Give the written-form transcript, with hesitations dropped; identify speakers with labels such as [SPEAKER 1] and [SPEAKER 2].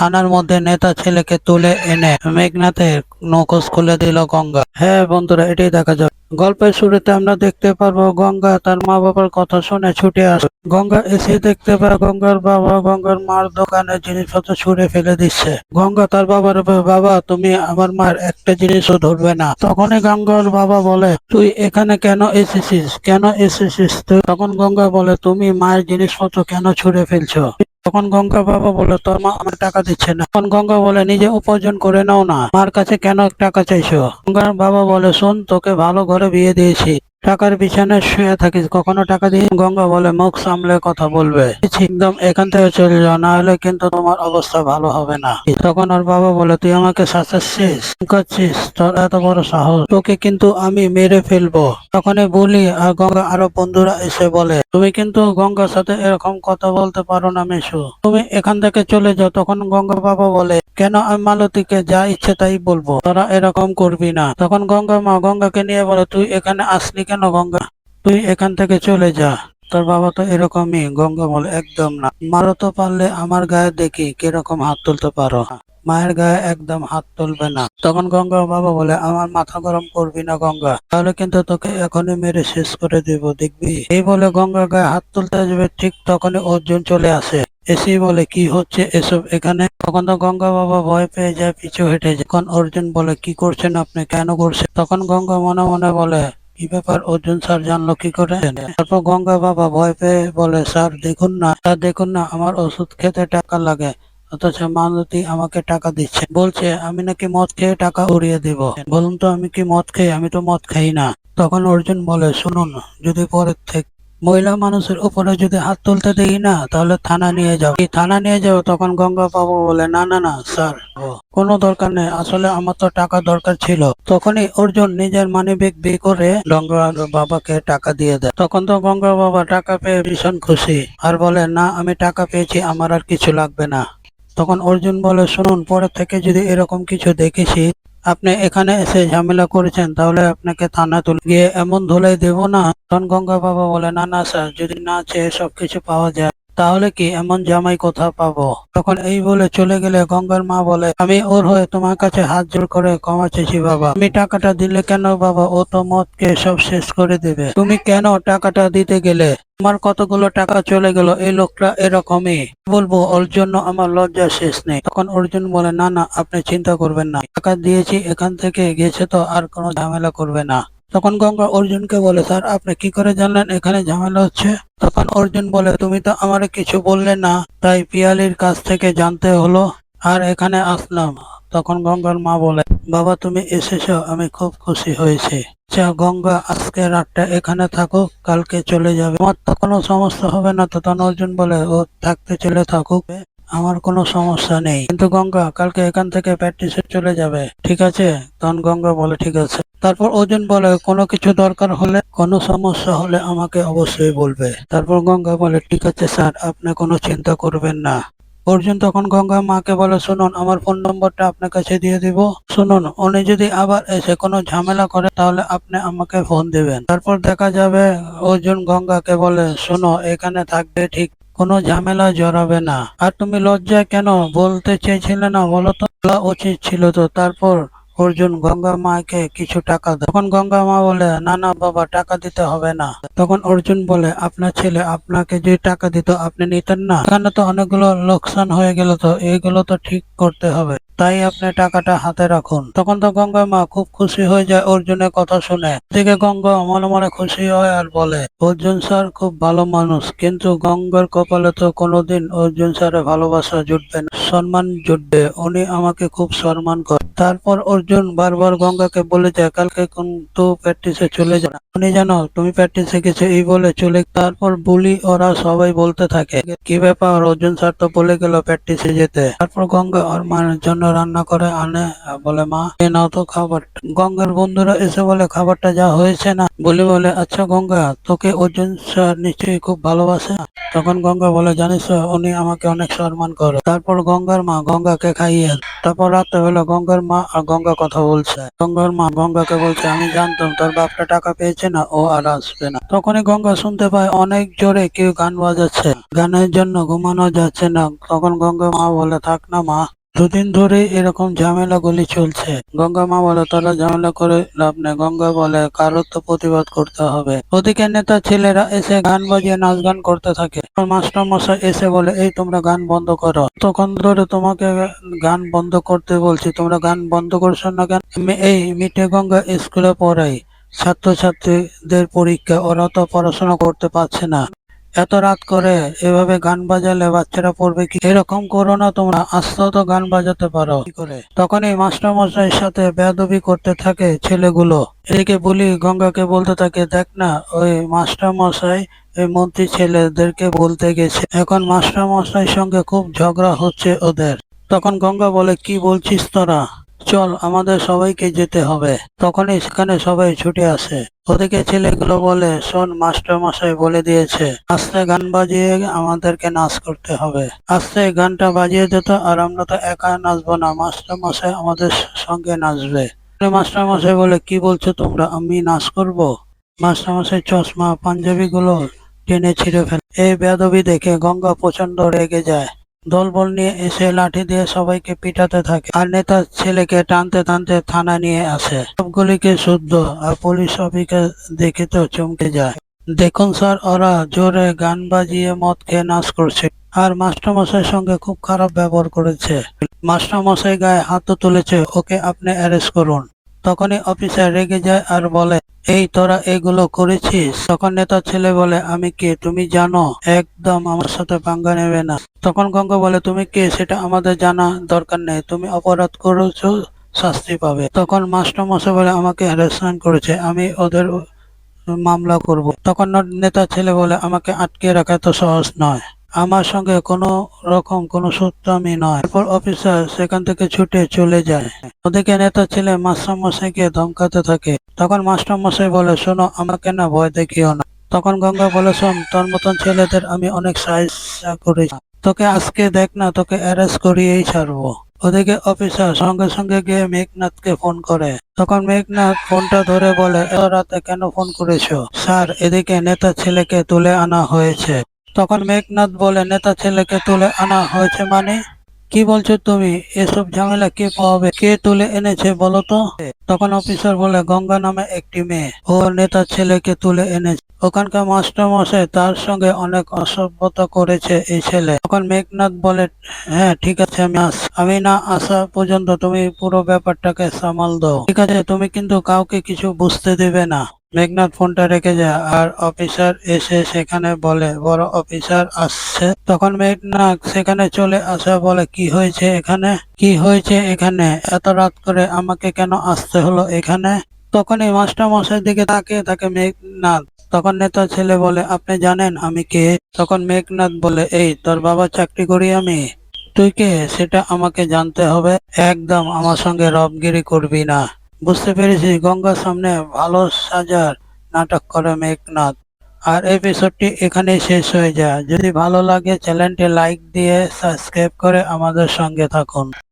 [SPEAKER 1] থানার মধ্যে নেতা ছেলেকে তুলে এনে মেঘনাথের নৌকোস খুলে দিল গঙ্গা। হ্যাঁ বন্ধুরা, এটাই দেখা যাবে। গল্পের শুরুতে আমরা দেখতে পারবো গঙ্গা তার মা বাবার কথা শুনে ছুটে আসে। গঙ্গা এসে দেখতে পায় গঙ্গার বাবা গঙ্গার মার দোকানের জিনিসপত্র ছুঁড়ে ফেলে দিচ্ছে। গঙ্গা তার বাবার বলে, বাবা তুমি আমার মার একটা জিনিসও ধরবে না। তখনই গঙ্গার বাবা বলে, তুই এখানে কেন এসেছিস, কেন এসেছিস তুই? তখন গঙ্গা বলে, তুমি মায়ের জিনিসপত্র কেন ছুঁড়ে ফেলছো? তখন গঙ্গা বাবা বলে, তোর মা আমার টাকা দিচ্ছে না। তখন গঙ্গা বলে, নিজে উপার্জন করে নাও না, মার কাছে কেন টাকা চাইছো? গঙ্গার বাবা বলে, শোন, তোকে ভালো ঘরে বিয়ে দিয়েছি, টাকার বিছানে শুয়ে থাকিস, কখনো টাকা দিয়ে? গঙ্গা বলে, মুখ সামলে কথা বলবে, একদম এখান থেকে চলে যাও, না হলে কিন্তু তোমার অবস্থা ভালো হবে না। তখন ওর বাবা বলে, তুই আমাকে শাসাচ্ছিস, করছিস, তোর এত বড় সাহস, তোকে কিন্তু আমি মেরে ফেলবো। তখনই বলি আর গঙ্গা আরো বন্ধুরা এসে বলে, তুমি কিন্তু গঙ্গার সাথে এরকম কথা বলতে পারো না মেশো, তুমি এখান থেকে চলে যাও। তখন গঙ্গা বাবা বলে, কেন? আমি মালতীকে যা ইচ্ছে তাই বলবো, তোরা এরকম করবি না। তখন গঙ্গা মা গঙ্গাকে নিয়ে বলে, তুই এখানে আসলি কেন গঙ্গা? তুই এখান থেকে চলে যা, তোর বাবা তো এরকমই। গঙ্গা বলে, একদম না, মারো তো পারলে আমার গায়ে দেখি কিরকম হাত তুলতে পারো, মায়ের গায়ে একদম হাত তুলবে না। তখন গঙ্গা বাবা বলে, আমার মাথা গরম করবি না গঙ্গা, তাহলে কিন্তু তোকে এখনই মেরে শেষ করে দিব, দেখবি। এই বলে গঙ্গা গায়ে হাত তুলতে যাবে, ঠিক তখনই অর্জুন চলে আসে। এসেই বলে, কি হচ্ছে এসব এখানে? তখন তো গঙ্গা বাবা ভয় পেয়ে যায়, পিছু হেঁটে যায়। তখন অর্জুন বলে, কি করছেন আপনি, কেন করছেন? তখন গঙ্গা মনে মনে বলে, কি ব্যাপার, অর্জুন স্যার জানলো কি করে? তারপর গঙ্গা বাবা ভয় পেয়ে বলে, স্যার দেখুন না, স্যার দেখুন না, আমার ওষুধ খেতে টাকা লাগে, অথচ মালতী আমাকে টাকা দিচ্ছে, বলছে আমি নাকি মদ খেয়ে টাকা উড়িয়ে দিব। বলুন তো, আমি কি মদ খাই? আমি তো মদ খাই না। তখন অর্জুন বলে, শুনুন, যদি পরের থেকে মহিলা মানুষের উপরে যদি হাত তুলতে দেখি না, তাহলে থানা নিয়ে যাও। কি থানা নিয়ে যাও? তখন গঙ্গা বাবু বলে, না না না স্যার, কোনো দরকার নেই, আসলে আমার তো টাকা দরকার ছিল। তখনই অর্জুন নিজের মানিব্যাগ বের করে গঙ্গার বাবাকে টাকা দিয়ে দেয়। তখন তো গঙ্গা বাবা টাকা পেয়ে ভীষণ খুশি আর বলে, না আমি টাকা পেয়েছি, আমার আর কিছু লাগবে না। তখন অর্জুন বলে, শুনুন, পরে থেকে যদি এরকম কিছু দেখেছি আপনি এখানে এসে ঝামেলা করেছেন, তাহলে আপনাকে থানা তুলে গিয়ে এমন ধুলাই দেব না। তখন গঙ্গা বাবা বলে, না না স্যার, যদি না চেয়ে সবকিছু পাওয়া যায় তাহলে কি এমন জামাই কোথাও পাবো? তখন এই বলে চলে গেলে গঙ্গার মা বলে, আমি ওর হয়ে তোমার কাছে হাত জোড় করে ক্ষমা চেয়েছি বাবা, তুমি টাকাটা দিলে কেন বাবা? ও তো মদ খেয়ে সব শেষ করে দেবে, তুমি কেন টাকাটা দিতে গেলে? আমার কতগুলো টাকা চলে গেল, এই লোকটা এরকমই, বলবো ওর জন্য আমার লজ্জা শেষ নেই। তখন অর্জুন বলে, না না, আপনি চিন্তা করবেন না, টাকা দিয়েছি, এখান থেকে গেছে তো আর কোনো ঝামেলা করবে না। তখন গঙ্গা অর্জুনকে বলে, স্যার আপনি কি করে জানলেন এখানে ঝামেলা হচ্ছে? তখন অর্জুন বলে, তুমি তো আমারে কিছু বললে না, তাই পিয়ালির কাছ থেকে জানতে হলো আর এখানে আসলাম। তখন গঙ্গার মা বলে, বাবা তুমি এসেছো, আমি খুব খুশি হয়েছি। আচ্ছা গঙ্গা, আজকে রাতটা এখানে থাকো, কালকে চলে যাবে, আমার তো কোনো সমস্যা হবে না তো? তখন অর্জুন বলে, ও থাকতে চলে থাকুক, আমার কোনো সমস্যা নেই, কিন্তু গঙ্গা কালকে এখান থেকে প্র্যাকটিসে চলে যাবে, ঠিক আছে? তখন গঙ্গা বলে, ঠিক আছে। তারপর অর্জুন বলে, কোনো কিছু দরকার হলে, কোনো সমস্যা হলে আমাকে অবশ্যই বলবে। তারপর গঙ্গা বলে, ঠিক আছে স্যার, আপনি কোনো চিন্তা করবেন না। অর্জুন তখন গঙ্গা মাকে বলে, শুনুন, আমার ফোন নম্বরটা আপনার কাছে দিয়ে দিব, শুনুন, উনি যদি আবার এসে কোনো ঝামেলা করে তাহলে আপনি আমাকে ফোন দিবেন। তারপর দেখা যাবে অর্জুন গঙ্গাকে বলে, শোনো, এখানে থাকবে ঠিক, কোনো ঝামেলা জড়াবে না। আর তুমি লজ্জা কেন, বলতে চেয়েছিলে না, বলো তো, বলা উচিত ছিল তো। তারপর অর্জুন গঙ্গা মাকে কিছু টাকা দেয়। তখন গঙ্গা মা বলে, না না বাবা, টাকা দিতে হবে না। তখন অর্জুন বলে, আপনার ছেলে আপনাকে যে টাকা দিত আপনি নিতেন না? এখানে তো অনেকগুলো লোকসান হয়ে গেল, তো এইগুলো তো ঠিক করতে হবে, তাই আপনি টাকাটা হাতে রাখুন। তখন তো গঙ্গা মা খুব খুশি হয়ে যায় অর্জুনের কথা শুনে। থেকে গঙ্গা মনে মনে খুশি হয় আর বলে, অর্জুন স্যার খুব ভালো মানুষ, কিন্তু গঙ্গার কপালে তো কোনোদিন অর্জুন স্যারের ভালোবাসা জুটবে না, সম্মান জুটবে, উনি আমাকে খুব সম্মান করে। তারপর অর্জুন বারবার গঙ্গাকে বলে যায়, কালকে কিন্তু প্র্যাকটিসে চলে যান, উনি জানো তুমি প্র্যাকটিসে গেছে, এই বলে চলে। তারপর বুলি ওরা সবাই বলতে থাকে, কি ব্যাপার, অর্জুন স্যার তো বলে গেল প্র্যাকটিসে যেতে। তারপর গঙ্গা ওর মার জন্য জন্য রান্না করে আনে আর বলে মা এ নাও তো খাবার। গঙ্গার বন্ধুরা এসে বলে খাবারটা যা হয়েছে না। বলে আচ্ছা গঙ্গা, তোকে অর্জুন স্যার নিশ্চয়ই খুব ভালোবাসে। তখন গঙ্গা বলে জানিস তো, উনি আমাকে অনেক সম্মান করে। তারপর গঙ্গার মা গঙ্গাকে খাইয়ে দেয়। তারপর রাত্রেবেলা গঙ্গার মা আর গঙ্গা কথা বলছে। গঙ্গার মা গঙ্গাকে বলছে আমি জানতাম তোর বাপটা টাকা পেয়েছে না, ও আর আসবে না। তখনই গঙ্গা শুনতে পায় অনেক জোরে কেউ গান বাজাচ্ছে, গানের জন্য ঘুমানো যাচ্ছে না। তখন গঙ্গা মা বলে থাক না মা, দুদিন ধরে এরকম ঝামেলাগুলি চলছে। গঙ্গা মা বলে তোরা ঝামেলা করে লাভ নেই। গঙ্গা বলে কারোর তো প্রতিবাদ করতে হবে। ওদিকে নেতা ছেলেরা এসে গান বাজিয়ে নাচ গান করতে থাকে। মাস্টার মশাই এসে বলে এই তোমরা গান বন্ধ করো, তখন ধরে তোমাকে গান বন্ধ করতে বলছি, তোমরা গান বন্ধ করছো না কেন? এই মিঠে গঙ্গা স্কুলে পড়াই, ছাত্রছাত্রীদের পরীক্ষা, ওরা তো পড়াশোনা করতে পারছে না। এত রাত করে এভাবে গান বাজালে বাচ্চারা পড়বে কি? এরকম করো না তোমরা, আস্তেও তো গান বাজাতে পারো কি করে? তখন এই মাস্টার মশাইয়ের সাথে বেয়াদবি করতে থাকে ছেলেগুলো। এদিকে বলি গঙ্গাকে বলতে থাকে দেখ না, ওই মাস্টার মশাই এই মন্ত্রী ছেলেদেরকে বলতে গেছে, এখন মাস্টার মশাইয়ের সঙ্গে খুব ঝগড়া হচ্ছে ওদের। তখন গঙ্গা বলে কি বলছিস তোরা, চল আমাদের সবাইকে যেতে হবে। তখনই সেখানে সবাই ছুটে আসে। ওদিকে ছেলেগুলো বলে শোন, মাস্টার মশাই বলে দিয়েছে আস্তে গান বাজিয়ে আমাদেরকে নাচ করতে হবে। আস্তে গানটা বাজিয়ে দিত আর আমরা তো একা নাচবো না, মাস্টার মশাই আমাদের সঙ্গে নাচবে। মাস্টার মশাই বলে কি বলছো তোমরা, আমি নাচ করব? মাস্টার মশাই চশমা পাঞ্জাবি গুলো টেনে ছিঁড়ে ফেলে। এই বেয়াদবি দেখে গঙ্গা প্রচন্ড রেগে যায়। দলবল নিয়ে এসে লাঠি দিয়ে সবাইকে পিটাতে থাকে আর নেতার ছেলেকে টানতে টানতে থানা নিয়ে আসে। সবগুলিকে শুদ্ধ আর পুলিশ অফিসার দেখে তো চমকে যায়। দেখুন স্যার, ওরা জোরে গান বাজিয়ে মদ খেয়ে নাচ করছে আর মাস্টারমশাইয়ের সঙ্গে খুব খারাপ ব্যবহার করেছে। মাস্টারমশাই গায়ে হাত তুলেছে, ওকে আপনি অ্যারেস্ট করুন। তখনই অফিসার রেগে যায় আর বলে এই তোরা এগুলো করেছিস? তখন নেতার ছেলে বলে আমি কে তুমি জানো? একদম আমার সাথে পাঙ্গা নেবে না। তখন গঙ্গা বলে তুমি কে সেটা আমাদের জানা দরকার নেই, তুমি অপরাধ করেছো, শাস্তি পাবে। তখন মাস্টার মশাই বলে আমাকে হ্যারাসমেন্ট করেছে, আমি ওদের মামলা করব। তখন নেতার ছেলে বলে আমাকে আটকে রাখা তো সহজ নয়, আমার সঙ্গে কোনো রকম কোনো সূত্রামি নয়। তারপর অফিসার সেখান থেকে ছুটে চলে যায়। ওদিকে নেতার ছেলে মাস্টার মশাইকে ধমকাতে থাকে। তখন মাস্টার মশাই বলে শোনো, আমাকে না ভয় দেখিও না। তখন গঙ্গা বলে শোন, তোর মতন ছেলেদের আমি অনেক সাহায্য করেছি, তোকে আজকে দেখ না, তোকে অ্যারেস্ট করিয়েই ছাড়বো। ওদিকে অফিসার সঙ্গে সঙ্গে গিয়ে মেঘনাথকে ফোন করে। তখন মেঘনাথ ফোনটা ধরে বলে এত রাতে কেন ফোন করেছো? স্যার, এদিকে নেতা ছেলেকে তুলে আনা হয়েছে। তখন মেঘনাথ বলে নেতা ছেলেকে তুলে আনা হয়েছে মানে? কি বলছো তুমি? এসব ঝামেলা কে পাবে? কে তুলে এনেছে বলো তো? তখন অফিসার বলে গঙ্গা নামে একটি মেয়ে, ও নেতার ছেলেকে তুলে এনেছে। ওখানকার মাস্টার মশাই তার সঙ্গে অনেক অসভ্যতা করেছে এই ছেলে। তখন মেঘনাথ বলে হ্যাঁ ঠিক আছে, আমি না আসা পর্যন্ত তুমি পুরো ব্যাপারটাকে সামাল দাও, ঠিক আছে? তুমি কিন্তু কাউকে কিছু বুঝতে দেবে না। মেঘনাথ ফোনটা রেখে যায় আর অফিসার এসে সেখানে বলে বড় অফিসার আসছে। তখন মেঘনাথ সেখানে চলে আসে, বলে কি হয়েছে এখানে? কি হয়েছে এখানে? এত রাত করে আমাকে কেন আসতে হলো এখানে? তখন এই মাস্টার মশাইয়ের দিকে তাকিয়ে থাকে মেঘনাথ। তখন নেতার ছেলে বলে আপনি জানেন আমি কে? তখন মেঘনাথ বলে এই তোর বাবা চাকরি করি আমি, তুই কে সেটা আমাকে জানতে হবে। একদম আমার সঙ্গে রবগিরি করবি না। বুঝতে পেরেছি। গঙ্গার সামনে ভালো সাজার নাটক করে মেঘনাথ। আর এপিসোডটি এখানেই শেষ হয়ে যায়। যদি ভালো লাগে চ্যানেলটি লাইক দিয়ে সাবস্ক্রাইব করে আমাদের সঙ্গে থাকুন।